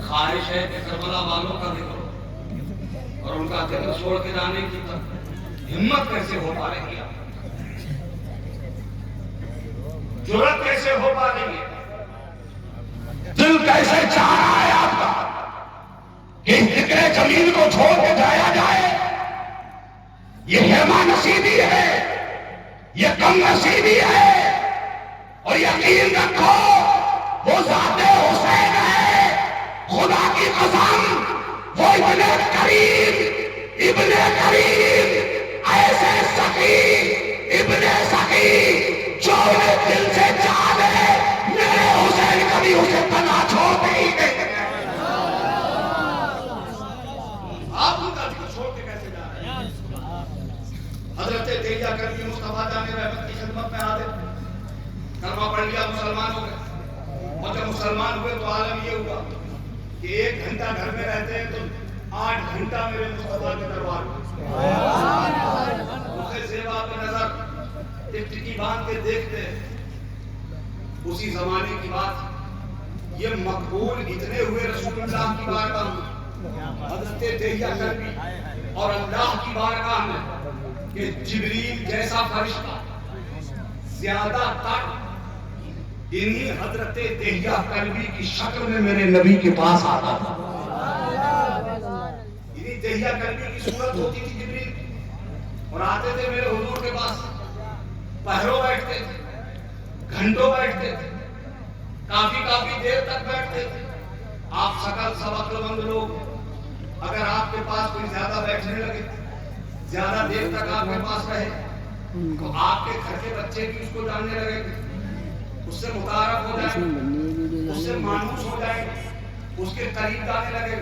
خواہش ہے کہ کربلا والوں کا ذکر ہو اور ان کا ذکر چھوڑ کے جانے کی ہمت کیسے ہو پا رہی ہے؟ جرأت کیسے ہو پا رہی ہے؟ دل کیسے چاہ رہا ہے آپ کا کہ ذکر جمیل کو چھوڑ کے جایا جائے؟ یہ ہیما نصیبی ہے، یہ کم نصیبی ہے، اور یقین رکھو وہ ذات حسین ہے، خدا کی قسم وہ ابن کریم ایسے سخی ابن سخی جو انہیں دل سے چاہ دے، میرے حسین کبھی اسے تنہا چھوڑ نہیں دیں گے۔ آپ ان کا ذکر چھوڑ کے کیسے جا رہے ہیں؟ حضرت دہیا کربی مصطفیٰ جان رحمت کی خدمت میں حاضر، کلمہ پڑھ لیا، مسلمان ہو گئے، اور جب مسلمان ہوئے تو عالم یہ ہوا کہ 1 گھنٹہ گھر میں رہتے ہیں تو 8 گھنٹہ میرے مصطفیٰ کے دربار میں اسے زیبا پہ نظر ٹکٹکی باندھ کے دیکھتے ہیں۔ اسی زمانے کی بات، یہ مقبول اتنے ہوئے رسول اللہ کی بارگاہ میں، حضرت دہیا کربی اور اللہ کی بارگاہ میں، کہ جبریل جیسا فرشتہ زیادہ تر انہی حضرت دہیا کربی کی شکل میں میرے نبی کے پاس آتا تھا۔ انہی دہیا کربی کی صورت ہوتی تھی جبریل، اور آتے تھے میرے حضور کے پاس، پہروں بیٹھتے تھے، گھنٹوں بیٹھتے تھے، کافی دیر تک بیٹھتے تھے۔ آپ شکل سب عقل مند لوگ، اگر آپ کے پاس کوئی زیادہ بیٹھنے لگے، زیادہ دیر تک آپ کے پاس رہے، تو آپ کے گھر کے بچے بھی اس کو جاننے لگے، اس سے متعارف ہو جائیں، اس سے مانوس ہو جائیں، اس کے قریب جانے لگے،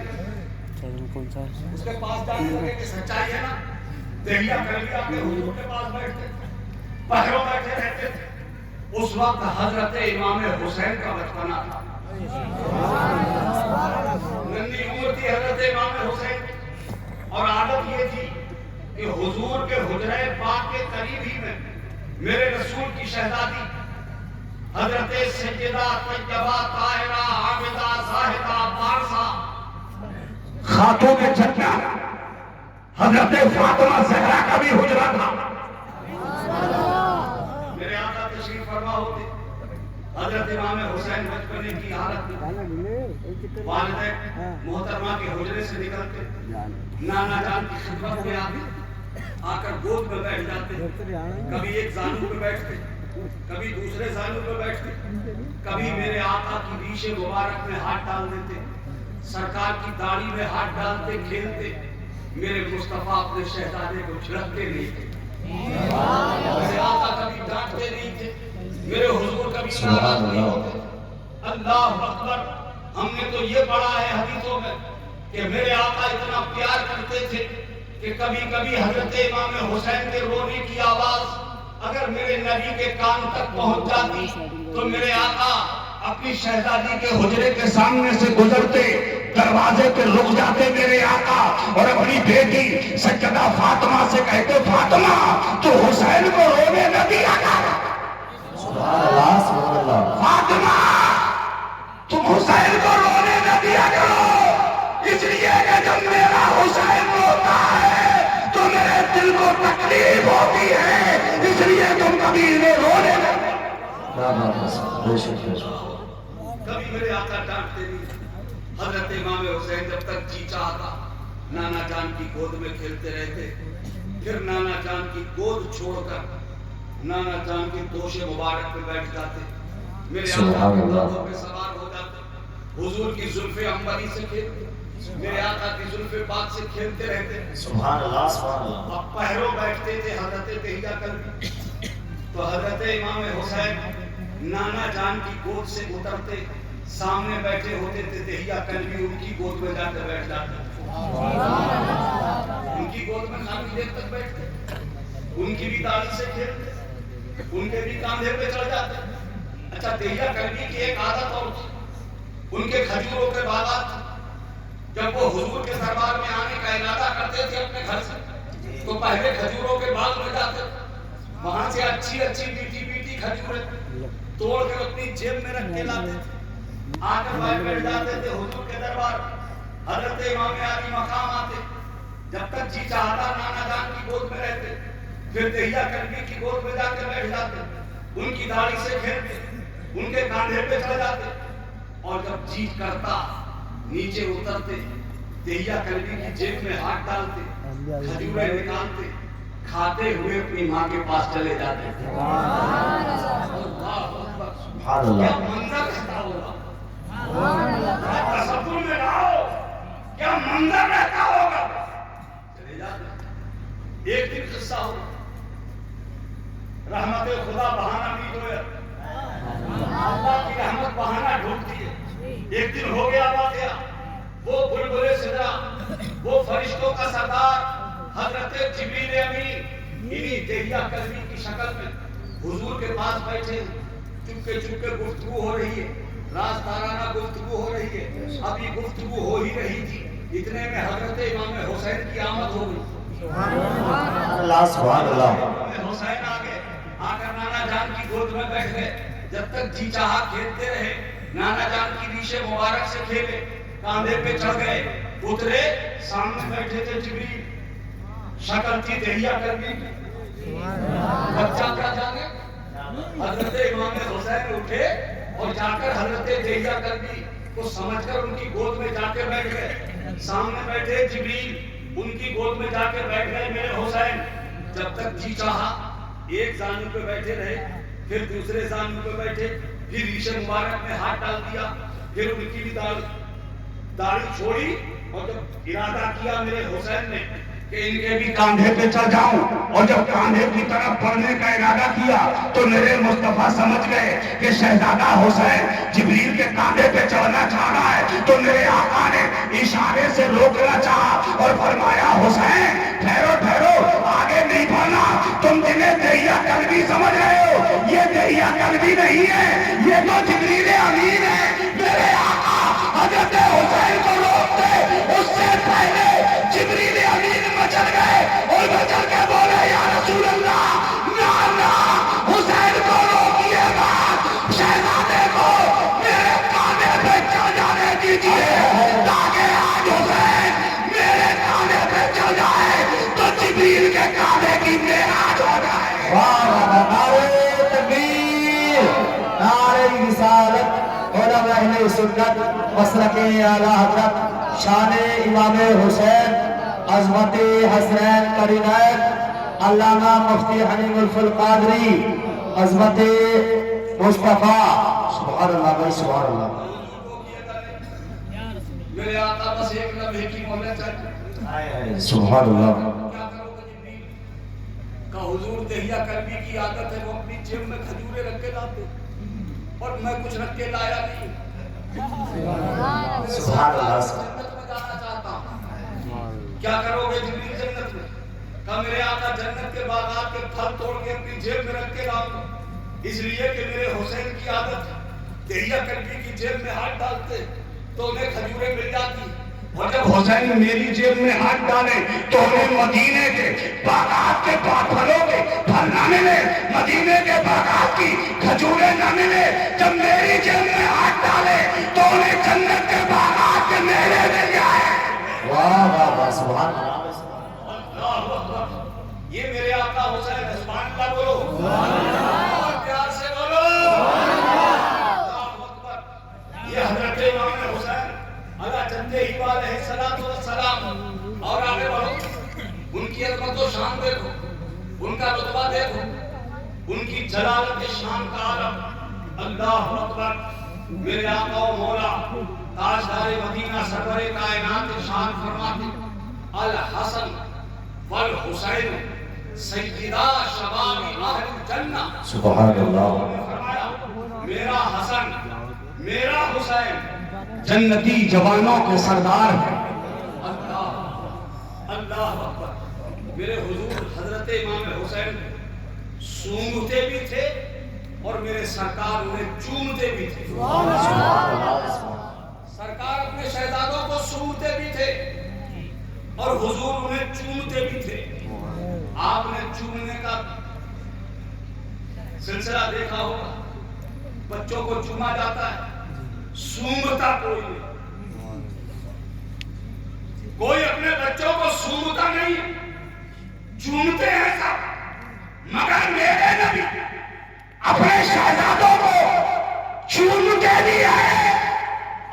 اس کے پاس جانے لگے کہ سچائی ہے نا؟ دہیا کربی آپ کے حضور کے پاس بیٹھتے، پہروں بیٹھے رہتے تھے۔ اس وقت حضرت امام حسین کا بچپنا تھا، ننھی عمر تھی حضرت امام حسین، اور عادت یہ تھی کہ حضور کے حجرہ پاک کے قریب ہی میں میرے رسول کی شہزادی حضرت سیدہ طیبہ طاہرہ عابدہ زاہدہ پارسا خاتون جنت حضرت فاطمہ زہرا کا بھی حجرہ تھا۔ میرے آقا تشریف فرما ہوتے، حضرت امام حسین بچپنے کی حالت میں والدہ محترمہ کے حجرے سے نکلتے، نانا جان کی خدمت میں آتے، آ کر گود میں بیٹھ جاتے، کبھی ایک زانو پہ بیٹھتے، کبھی دوسرے زانو پہ بیٹھتے، کبھی میرے آقا کی ریش مبارک میں ہاتھ ڈال دیتے، سرکار کی داڑھی میں ہاتھ ڈالتے، کھیلتے۔ میرے مصطفیٰ اپنے شہزادے کو جھڑکتے نہیں تھے، میرے آقا کبھی ڈانٹتے نہیں تھے، میرے حضور کبھی ناراض نہیں ہوتے۔ اللہ اکبر! ہم نے تو یہ پڑھا ہے حدیثوں میں کہ میرے آقا اتنا پیار کرتے تھے کہ کبھی کبھی حضرت امام حسین کے رونے کی آواز اگر میرے نبی کے کان تک پہنچ جاتی تو میرے آقا اپنی شہزادی کے حجرے کے سامنے سے گزرتے، دروازے پہ رک جاتے میرے آقا، اور اپنی بیٹی سیدہ فاطمہ سے کہتے، فاطمہ تو حسین کو رونے نہ دیا کر، سبحان اللہ سبحان اللہ، فاطمہ تم حسین کو رونے نہ دیا کرو، اس لیے کہ جب میرا حسین روتا ہے تو میرے دل کو تکلیف ہوتی ہے، اس لیے تم کبھی انہیں رونے نہ دیا۔ کبھی میرے آقا ڈانٹتے نہیں، حضرت امام حسین جب تک جی چاہتا نانا جان کی گود میں کھیلتے رہتے، پھر نانا جان کی گود چھوڑ کر نانا جان کے دوش مبارک پہ بیٹھ جاتے، میرے آقا کے کندھوں پہ سوار ہو جاتے، حضور کی زلف عنبری سے کھیلتے، میرے آقا کی زلف پاک سے کھیلتے رہتے، سبحان اللہ سبحان اللہ۔ اب پہروں بیٹھتے تھے حضرت دہیا کربی، تو حضرت امام حسین نانا جان کی گود سے اترتے، سامنے بیٹھے ہوتے تھے دہیا کربی، ان کی گود میں جا کر بیٹھ جاتے، ان کی گود میں کافی دیر تک بیٹھتے، ان کی بھی داڑھی سے کھیلتے، ان کے بھی کاندھے پہ چڑھ جاتے۔ اچھا، دہیا کربی کی ایک عادت اور تھی، ان کے کھجوروں کے باغات تھے، جب وہ حضور کے دربار میں آنے کا ارادہ کرتے تھے اپنے گھر سے تو پہلے کھجوروں کے باغ میں جاتے، وہاں سے اچھی میٹھی کھجوریں توڑ کر اپنی جیب میں رکھ کے لاتے تھے، آ کر بیٹھ جاتے تھے حضور کے دربار حضرت امام علی مقام آتے، جب تک جی چاہتا نانا جان کی گود میں رہتے، پھر دہیا کلبی کی گود میں جا کے بیٹھ جاتے، ان کی داڑھی سے کھیلتے، ان کے کاندھے پہ چڑھ جاتے، اور جب جی کرتا نیچے اترتے، دہیا کلبی کی جیب میں ہاتھ ڈالتے، کھجوریں نکالتے، کھاتے ہوئے اپنی ماں کے پاس چلے جاتے تھے۔ سبحان کیا اللہ، منظر رہتا ہوگا، تصور میں لاؤ کیا منظر رہتا ہوگا۔ چلے جاتے، ایک دن قصہ ہو، رحمت خدا بہانہ نہیں ہویا، اللہ کی رحمت بہانہ ڈھونڈتی ہے۔ ایک دن ہو گیا واقعہ، وہ بلبلِ صدرا، وہ فرشتوں کا سردار حضرت جبریل امین انہی دہیا کلبی کی شکل میں حضور کے پاس بیٹھے، چپکے چپکے گفتگو ہو رہی ہے، رازدارانہ گفتگو ہو رہی ہے۔ ابھی گفتگو ہو ہی رہی تھی، اتنے میں حضرت امام حسین کی آمد ہو گئی۔ سبحان اللہ، سبحان اللہ، امام حسین آگے آ کر نانا جان کی گود میں بیٹھ گئے، جب تک جی چاہا کھیلتے رہے، نانا جان کی ریش مبارک سے کھیلے، کاندھے پہ چڑھ گئے، اترے، سامنے بیٹھے تھے جبریل، شکل تھی دہیا کلبی کی، بچہ کیا جانے، حضرت امام حسین اٹھے اور جا کر حضرت دہیا کلبی کو سمجھ کر ان کی گود میں جا کے بیٹھ گئے، سامنے بیٹھے جبریل ان کی گود میں جا کے بیٹھ گئے میرے حسین، جب تک جی چاہا ایک زانو پہ بیٹھے رہے، پھر دوسرے زانو پہ بیٹھے، پھر ریش مبارک میں ہاتھ ڈال دیا، پھر ان کی بھی داڑھی چھوڑی، اور جب ارادہ کیا میرے حسین نے کہ ان کے بھی کاندھے پہ چڑھ جاؤں، اور جب کاندھے کی طرف بڑھنے کا ارادہ کیا تو میرے مصطفیٰ سمجھ گئے کہ شہزادہ حسین جبریل کے کاندھے پہ چڑھنا چاہ رہا ہے، تو میرے آقا نے اشارے سے روکنا چاہا اور فرمایا حسین ٹھہرو ٹھہرو، آگے نہیں بڑھنا، تم جنہیں دہیا کلبی سمجھ رہے ہو یہ دہیا کلبی نہیں ہے، یہ تو جبریل امین ہے۔ میرے آقا حضرت حسین کو روکتے اس سے پہلے جبریل امین مچل گئے اور مچل کے بولے یا رسول اللہ، نانا حسین کو روکیے گا، شہزادے کو میرے کاندھے پہ چڑھ جانے دیجیے، تاکہ آج حسین میرے کاندھے پہ چڑھ جائے تو جبریل کے کاندھے کی معراج ہو جائے۔ نعرہ تکبیر، نعرہ رسالت، علماء اہل سنت، مسلک اعلیٰ حضرت شان امام حسین، عظمت حسنین قرینین، علامہ مفتی حنیم القادری، عظمت مصطفیٰ، سبحان اللہ بھائی سبحان اللہ، میرے آقا بس ایک لمحے کی مہلت چاہتے، سبحان اللہ، کیا کرو گے جبریل کا حضور دہیا کلبی کی عادت ہے، وہ اپنی جیب میں کھجورے رکھ کے لاتے، اور میں کچھ رکھ کے لایا نہیں، سبحان اللہ، جنت میں جانا چاہتا ہوں۔ کیا کرو گے جبریل جنت میں؟ کہا میرے آقا جنت کے باغات کے پھل توڑ کے اپنی جیب میں رکھ کے لاؤں گا، اس لیے کہ میرے حسین کی عادت ہے، دہیا کلبی کی جیب میں ہاتھ ڈالتے تو انہیں کھجوریں مل جاتی، اور جب حسین میری جیب میں ہاتھ ڈالے تو انہیں مدینے کے باغات کے پھلوں کے پھل نہ ملے، مدینے کے باغات کی کھجوریں نہ ملے، جب میری جیب میں ہاتھ ڈالے تو انہیں جنت کے باغات کے میوے مل جائے۔ واہ واہ واہ سبحان اللہ، اللہ اکبر، یہ میرے آقا حسین ہے، سبحان اللہ بولو، اور پیار سے بولو، اللہ اکبر۔ یہ حضرت امام حسین علیہ جدہ ہی علیہ السلام، اور آگے بڑھو، ان کی عظمت و شان دیکھو، ان کا رتبہ دیکھو، ان کی جلالت شان کا عالم، اللہ اکبر۔ میرے آقا و مولا تاجدار مدینہ سرور کائنات شان فرماتے، الحسن والحسین سیدہ شباب اہل الجنہ، سبحان اللہ، فرمایا میرا حسن میرا حسین جنتی جوانوں کے سردار ہیں۔ اللہ اللہ اکبر۔ میرے حضور حضرت امام حسین سونگتے بھی تھے اور میرے سرکار انہیں چومتے بھی تھے، سرکار اپنے شہزادوں کو سونگتے بھی تھے اور حضور انہیں چومتے بھی تھے۔ آپ نے چومنے کا سلسلہ دیکھا ہوگا، بچوں کو چوما جاتا ہے، سونگتا کوئی نہیں، چومتے ہیں سب، مگر میرے نبی اپنے شہزادوں کو چومتے بھی ہیں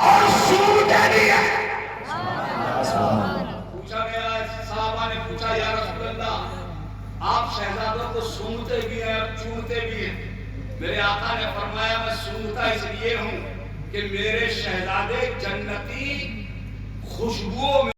اور سونتے بھی ہیں۔ پوچھا گیا، صحابہ نے پوچھا یا رسول اللہ آپ شہزادوں کو سونتے بھی ہیں اور چومتے بھی ہیں؟ میرے آقا نے فرمایا میں سونتا اس لیے ہوں کہ میرے شہزادے جنتی خوشبوؤں میں